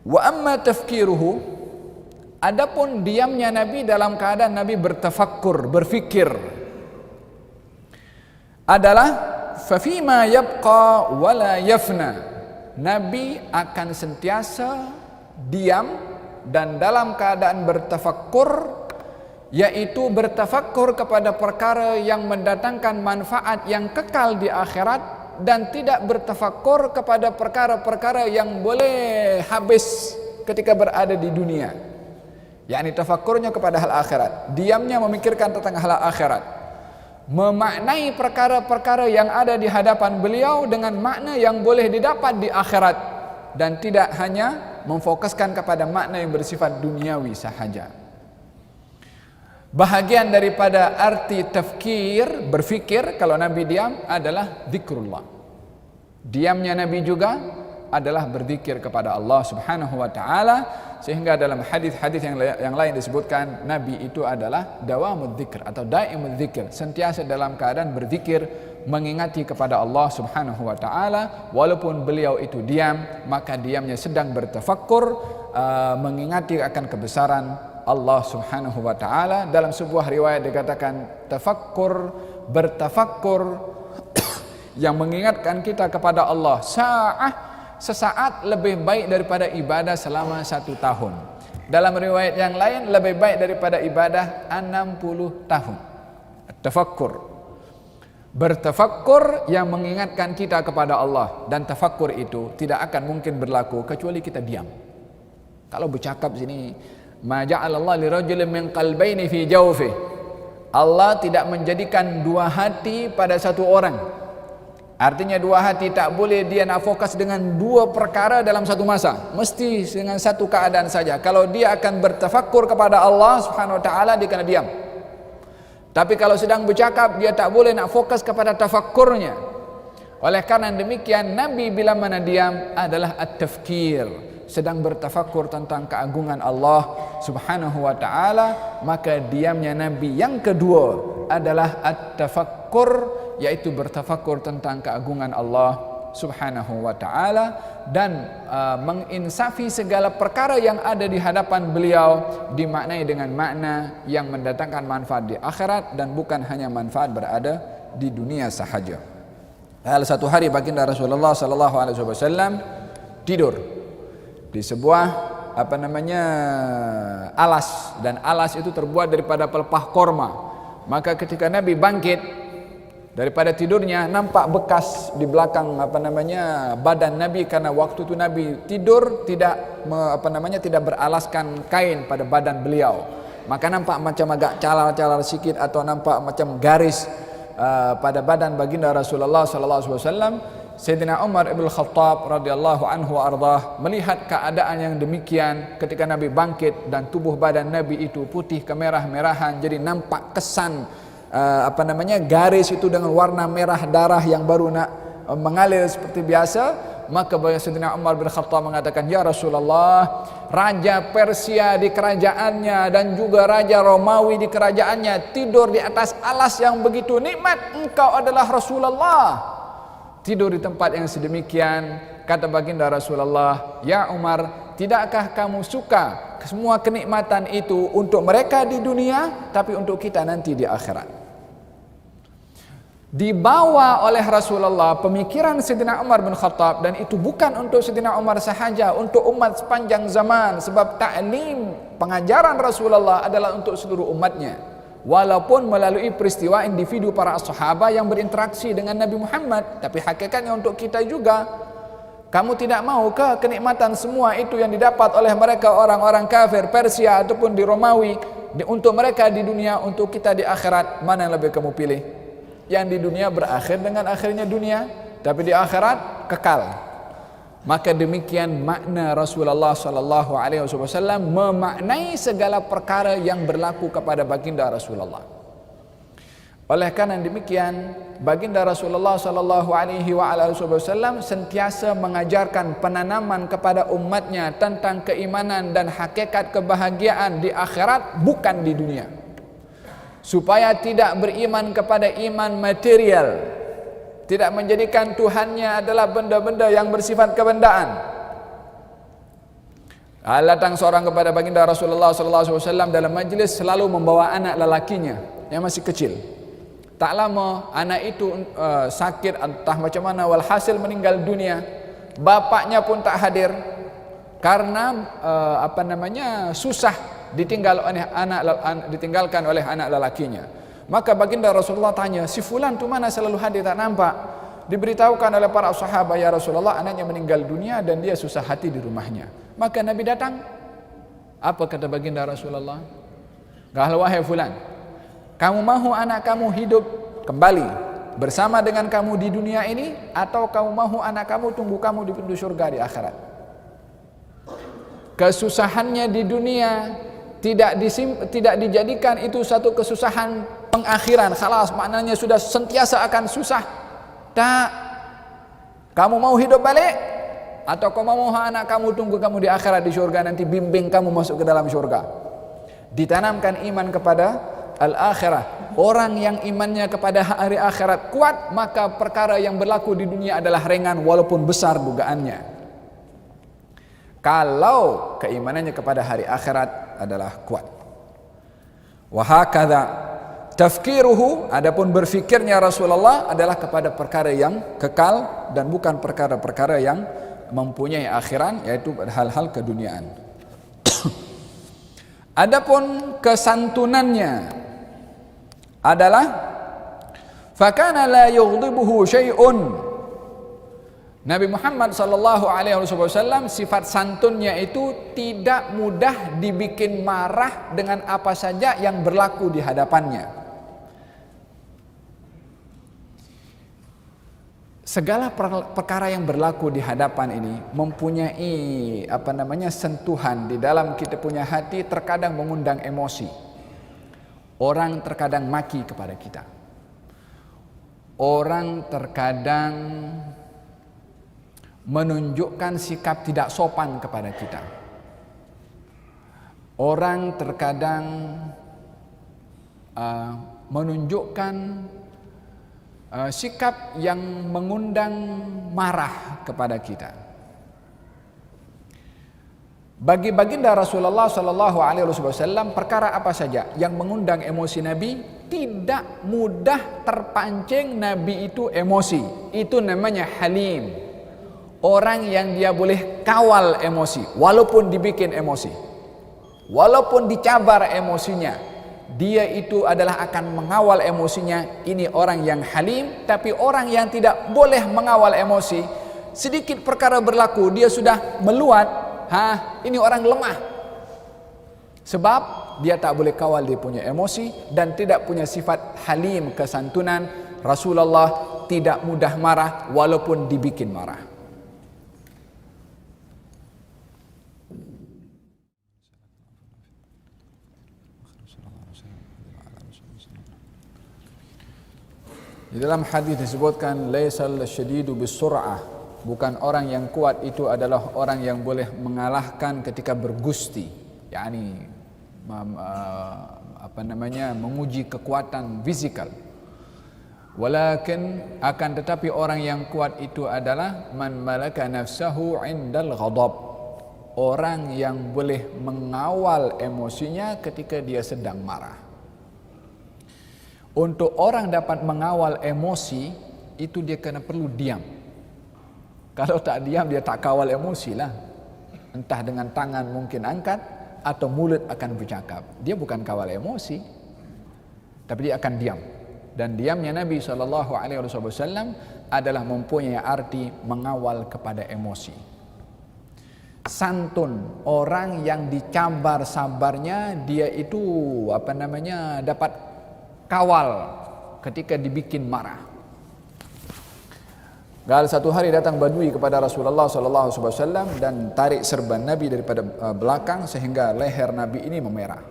Wa amma tafkiruhu, adapun diamnya Nabi dalam keadaan Nabi bertafakkur, berfikir, adalah fafima yabqa wala yafna. Nabi akan sentiasa diam dan dalam keadaan bertafakkur, yaitu bertafakkur kepada perkara yang mendatangkan manfaat yang kekal di akhirat, dan tidak bertafakkur kepada perkara-perkara yang boleh habis ketika berada di dunia. yakni tafakkurnya kepada hal akhirat, diamnya memikirkan tentang hal akhirat, memaknai perkara-perkara yang ada di hadapan beliau dengan makna yang boleh didapat di akhirat, dan tidak hanya memfokuskan kepada makna yang bersifat duniawi sahaja. Bahagian daripada arti tafkir, berfikir, kalau Nabi diam adalah zikrullah. Diamnya Nabi juga adalah berzikir kepada Allah Subhanahu wa taala, sehingga dalam hadis-hadis yang lain disebutkan Nabi itu adalah dawamud dzikr atau daimul dzikr, sentiasa dalam keadaan berzikir, mengingati kepada Allah Subhanahu wa taala. Walaupun beliau itu diam, maka diamnya sedang bertafakkur, mengingati akan kebesaran Allah Subhanahu wa taala. Dalam sebuah riwayat dikatakan tafakkur, bertafakkur yang mengingatkan kita kepada Allah sesaat lebih baik daripada ibadah selama 1 tahun. Dalam riwayat yang lain lebih baik daripada ibadah 60 tahun. Tafakkur, bertafakkur yang mengingatkan kita kepada Allah, dan tafakkur itu tidak akan mungkin berlaku kecuali kita diam. Kalau bercakap sini, ma ja'alallahu lirajulin min qalbayni fi jawfihi, Allah tidak menjadikan 2 hati pada satu orang. Artinya 2 hati tak boleh dia nak fokus dengan 2 perkara dalam satu masa, mesti dengan satu keadaan saja. Kalau dia akan bertafakkur kepada Allah Subhanahu wa taala, dia kena diam. Tapi kalau sedang bercakap, dia tak boleh nak fokus kepada tafakkurnya. Oleh karena demikian, Nabi bila mana diam adalah at-tafkir, sedang bertafakkur tentang keagungan Allah Subhanahu wa taala. Maka diamnya Nabi yang kedua adalah at-tafakkur, yaitu bertafakkur tentang keagungan Allah Subhanahu wa taala, dan menginsafi segala perkara yang ada di hadapan beliau dimaknai dengan makna yang mendatangkan manfaat di akhirat, dan bukan hanya manfaat berada di dunia sahaja. Satu hari baginda Rasulullah sallallahu alaihi wasallam tidur di sebuah alas, dan alas itu terbuat daripada pelepah korma. Maka ketika Nabi bangkit daripada tidurnya, nampak bekas di belakang badan Nabi, karena waktu itu Nabi tidur tidak tidak beralaskan kain pada badan beliau. Maka nampak macam agak calar-calar sikit, atau nampak macam garis pada badan baginda Rasulullah sallallahu alaihi wasallam. Sayyidina Umar ibn Khattab radhiyallahu anhu ardah melihat keadaan yang demikian ketika Nabi bangkit, dan tubuh badan Nabi itu putih kemerah-merahan, jadi nampak kesan garis itu dengan warna merah darah yang baru nak mengalir seperti biasa. Maka Sayyidina Umar bin Khattab mengatakan, ya Rasulullah, Raja Persia di kerajaannya dan juga Raja Romawi di kerajaannya tidur di atas alas yang begitu nikmat, engkau adalah Rasulullah tidur di tempat yang sedemikian. Kata baginda Rasulullah, ya Umar, tidakkah kamu suka semua kenikmatan itu untuk mereka di dunia, tapi untuk kita nanti di akhirat? Dibawa oleh Rasulullah pemikiran Sayyidina Umar bin Khattab, dan itu bukan untuk Sayyidina Umar sahaja, untuk umat sepanjang zaman. Sebab ta'lim, pengajaran Rasulullah adalah untuk seluruh umatnya, walaupun melalui peristiwa individu para sahabat yang berinteraksi dengan Nabi Muhammad, tapi hakikatnya untuk kita juga. Kamu tidak mau ke kenikmatan semua itu yang didapat oleh mereka orang-orang kafir Persia ataupun di Romawi, untuk mereka di dunia, untuk kita di akhirat? Mana yang lebih kamu pilih? Yang di dunia berakhir dengan akhirnya dunia, tapi di akhirat kekal. Maka demikian makna Rasulullah sallallahu alaihi wasallam memaknai segala perkara yang berlaku kepada baginda Rasulullah. Oleh karena demikian, baginda Rasulullah sallallahu alaihi wasallam sentiasa mengajarkan penanaman kepada umatnya tentang keimanan dan hakikat kebahagiaan di akhirat, bukan di dunia, supaya tidak beriman kepada iman material, tidak menjadikan Tuhannya adalah benda-benda yang bersifat kebendaan. Datang seorang kepada baginda Rasulullah SAW dalam majlis, selalu membawa anak lelakinya yang masih kecil. Tak lama anak itu sakit entah macam mana, walhasil meninggal dunia. Bapaknya pun tak hadir karena susah ditinggalkan oleh anak lelakinya. Maka baginda Rasulullah tanya, si fulan tu mana, selalu hadir tak nampak? Diberitahukan oleh para sahabat, ya Rasulullah, anaknya meninggal dunia dan dia susah hati di rumahnya. Maka Nabi datang. Apa kata baginda Rasulullah? Wahai fulan, kamu mahu anak kamu hidup kembali bersama dengan kamu di dunia ini, atau kamu mahu anak kamu tunggu kamu di pintu surga di akhirat? Kesusahannya di dunia tidak dijadikan itu satu kesusahan pengakhiran. Khalas, maknanya sudah sentiasa akan susah. Tak. Kamu mau hidup balik, atau kamu mau anak kamu tunggu kamu di akhirat di surga, nanti bimbing kamu masuk ke dalam surga. Ditanamkan iman kepada al-akhirah. Orang yang imannya kepada hari akhirat kuat, maka perkara yang berlaku di dunia adalah ringan walaupun besar dugaannya. Kalau keimanannya kepada hari akhirat adalah kuat. Wa hakadha tafkiruhu, adapun berfikirnya Rasulullah adalah kepada perkara yang kekal dan bukan perkara-perkara yang mempunyai akhiran, yaitu hal-hal keduniaan. Adapun kesantunannya adalah fakana la yughdibuhu syai'un. Nabi Muhammad sallallahu alaihi wasallam sifat santunnya itu tidak mudah dibikin marah dengan apa saja yang berlaku di hadapannya. Segala perkara yang berlaku di hadapan ini mempunyai sentuhan di dalam kita punya hati, terkadang mengundang emosi. Orang terkadang maki kepada kita. Orang terkadang menunjukkan sikap tidak sopan kepada kita. Orang terkadang menunjukkan sikap yang mengundang marah kepada kita. Bagi baginda Rasulullah sallallahu alaihi wasallam, perkara apa saja yang mengundang emosi Nabi, tidak mudah terpancing Nabi itu emosi. Itu namanya halim. Orang yang dia boleh kawal emosi walaupun dibikin emosi, walaupun dicabar emosinya, dia itu adalah akan mengawal emosinya. Ini orang yang halim. Tapi orang yang tidak boleh mengawal emosi, sedikit perkara berlaku dia sudah meluat, ini orang lemah. Sebab dia tak boleh kawal dia punya emosi dan tidak punya sifat halim, kesantunan. Rasulullah tidak mudah marah walaupun dibikin marah. Di dalam hadis disebutkan laisal syadidu bisur'ah, bukan orang yang kuat itu adalah orang yang boleh mengalahkan ketika bergusti, yakni menguji kekuatan fisikal. Walakin akan tetapi orang yang kuat itu adalah man malaka nafsahu indal ghadab, orang yang boleh mengawal emosinya ketika dia sedang marah. Untuk orang dapat mengawal emosi itu dia kena perlu diam. Kalau tak diam dia tak kawal emosi lah. Entah dengan tangan mungkin angkat atau mulut akan bercakap. Dia bukan kawal emosi, tapi dia akan diam. Dan diamnya Nabi SAW adalah mempunyai arti mengawal kepada emosi. Santun, orang yang dicabar sabarnya, dia itu dapat kawal ketika dibikin marah. Satu hari datang Badui kepada Rasulullah SAW dan tarik serban Nabi daripada belakang sehingga leher Nabi ini memerah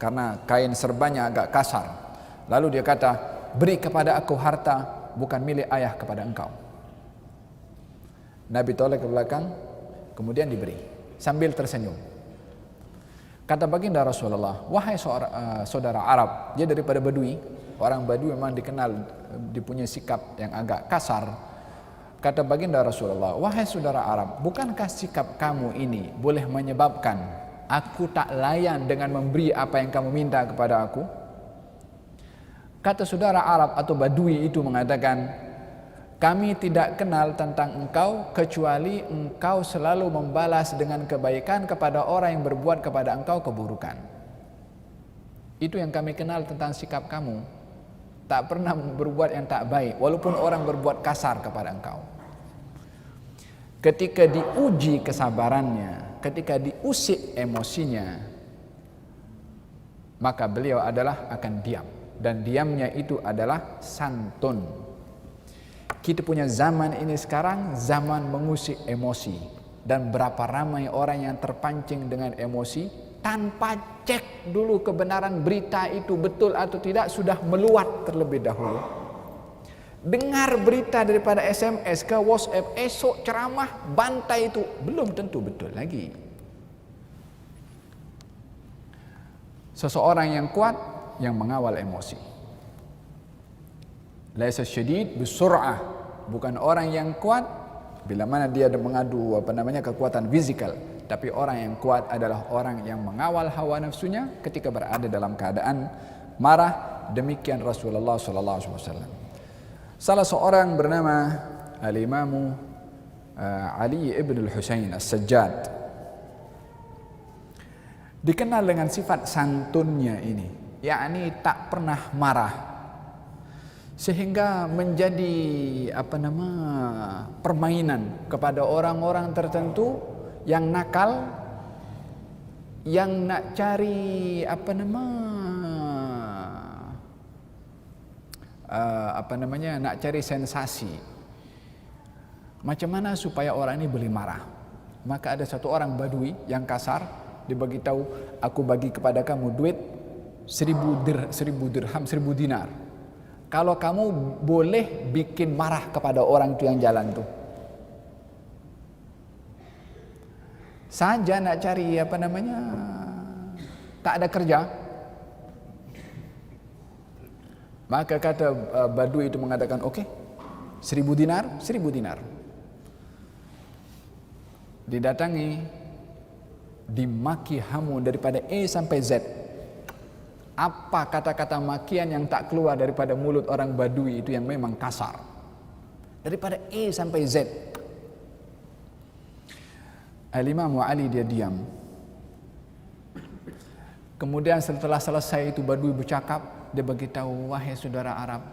karena kain serbannya agak kasar. Lalu dia kata, beri kepada aku harta bukan milik ayah kepada engkau. Nabi tolak ke belakang, kemudian diberi sambil tersenyum. Kata baginda Rasulullah, wahai saudara Arab, dia daripada Badui. Orang Badui memang dikenal dipunyai sikap yang agak kasar. Kata baginda Rasulullah, wahai saudara Arab, bukankah sikap kamu ini boleh menyebabkan aku tak layan dengan memberi apa yang kamu minta kepada aku? Kata saudara Arab atau Badui itu mengatakan, kami tidak kenal tentang engkau kecuali engkau selalu membalas dengan kebaikan kepada orang yang berbuat kepada engkau keburukan. Itu yang kami kenal tentang sikap kamu. Tak pernah berbuat yang tak baik walaupun orang berbuat kasar kepada engkau. Ketika diuji kesabarannya, ketika diusik emosinya, maka beliau adalah akan diam, dan diamnya itu adalah santun. Kita punya zaman ini sekarang zaman mengusik emosi, dan berapa ramai orang yang terpancing dengan emosi tanpa cek dulu kebenaran berita itu betul atau tidak, sudah meluat terlebih dahulu. Dengar berita daripada SMS ke WhatsApp, esok ceramah bantai itu belum tentu betul lagi. Seseorang yang kuat yang mengawal emosi. Laisa syadid bisur'ah, bukan orang yang kuat bila mana dia mengadu kekuatan fizikal, tapi orang yang kuat adalah orang yang mengawal hawa nafsunya ketika berada dalam keadaan marah. Demikian Rasulullah sallallahu alaihi wasallam. Salah seorang bernama Al-Imam Ali ibn al-Husain As-Sajjad dikenal dengan sifat santunnya ini, yakni tak pernah marah, sehingga menjadi permainan kepada orang-orang tertentu yang nakal, yang nak cari nak cari sensasi. Macam mana supaya orang ini boleh marah? Maka ada satu orang Badui yang kasar, dia bagi tahu, aku bagi kepada kamu duit 1000 dirham, 1000 dinar. Kalau kamu boleh bikin marah kepada orang itu yang jalan tuh. Saja nak cari tak ada kerja. Maka kata Badui itu mengatakan, okey, 1000 dinar, 1000 dinar. Didatangi, dimaki hamu daripada A sampai Z. Apa kata-kata makian yang tak keluar daripada mulut orang Badui itu yang memang kasar. Daripada A sampai Z. Al-Imam Ali dia diam. Kemudian setelah selesai itu Badui bercakap, dia beritahu, wahai saudara Arab,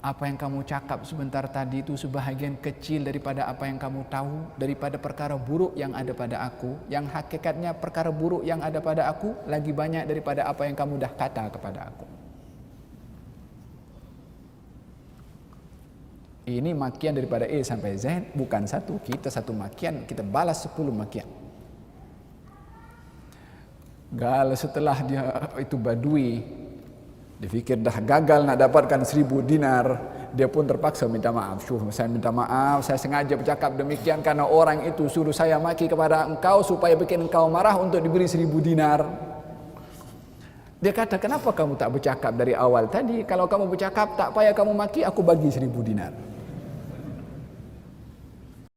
apa yang kamu cakap sebentar tadi itu sebahagian kecil daripada apa yang kamu tahu daripada perkara buruk yang ada pada aku, yang hakikatnya perkara buruk yang ada pada aku lagi banyak daripada apa yang kamu dah kata kepada aku. Ini makian daripada A sampai Z, bukan satu. Kita satu makian, kita balas 10 makian. Kalau setelah dia itu Badui, dia fikir dah gagal nak dapatkan 1000 dinar, dia pun terpaksa minta maaf. Saya minta maaf, saya sengaja bercakap demikian karena orang itu suruh saya maki kepada engkau supaya bikin engkau marah untuk diberi 1000 dinar. Dia kata, kenapa kamu tak bercakap dari awal tadi? Kalau kamu bercakap, tak payah kamu maki, aku bagi 1000 dinar.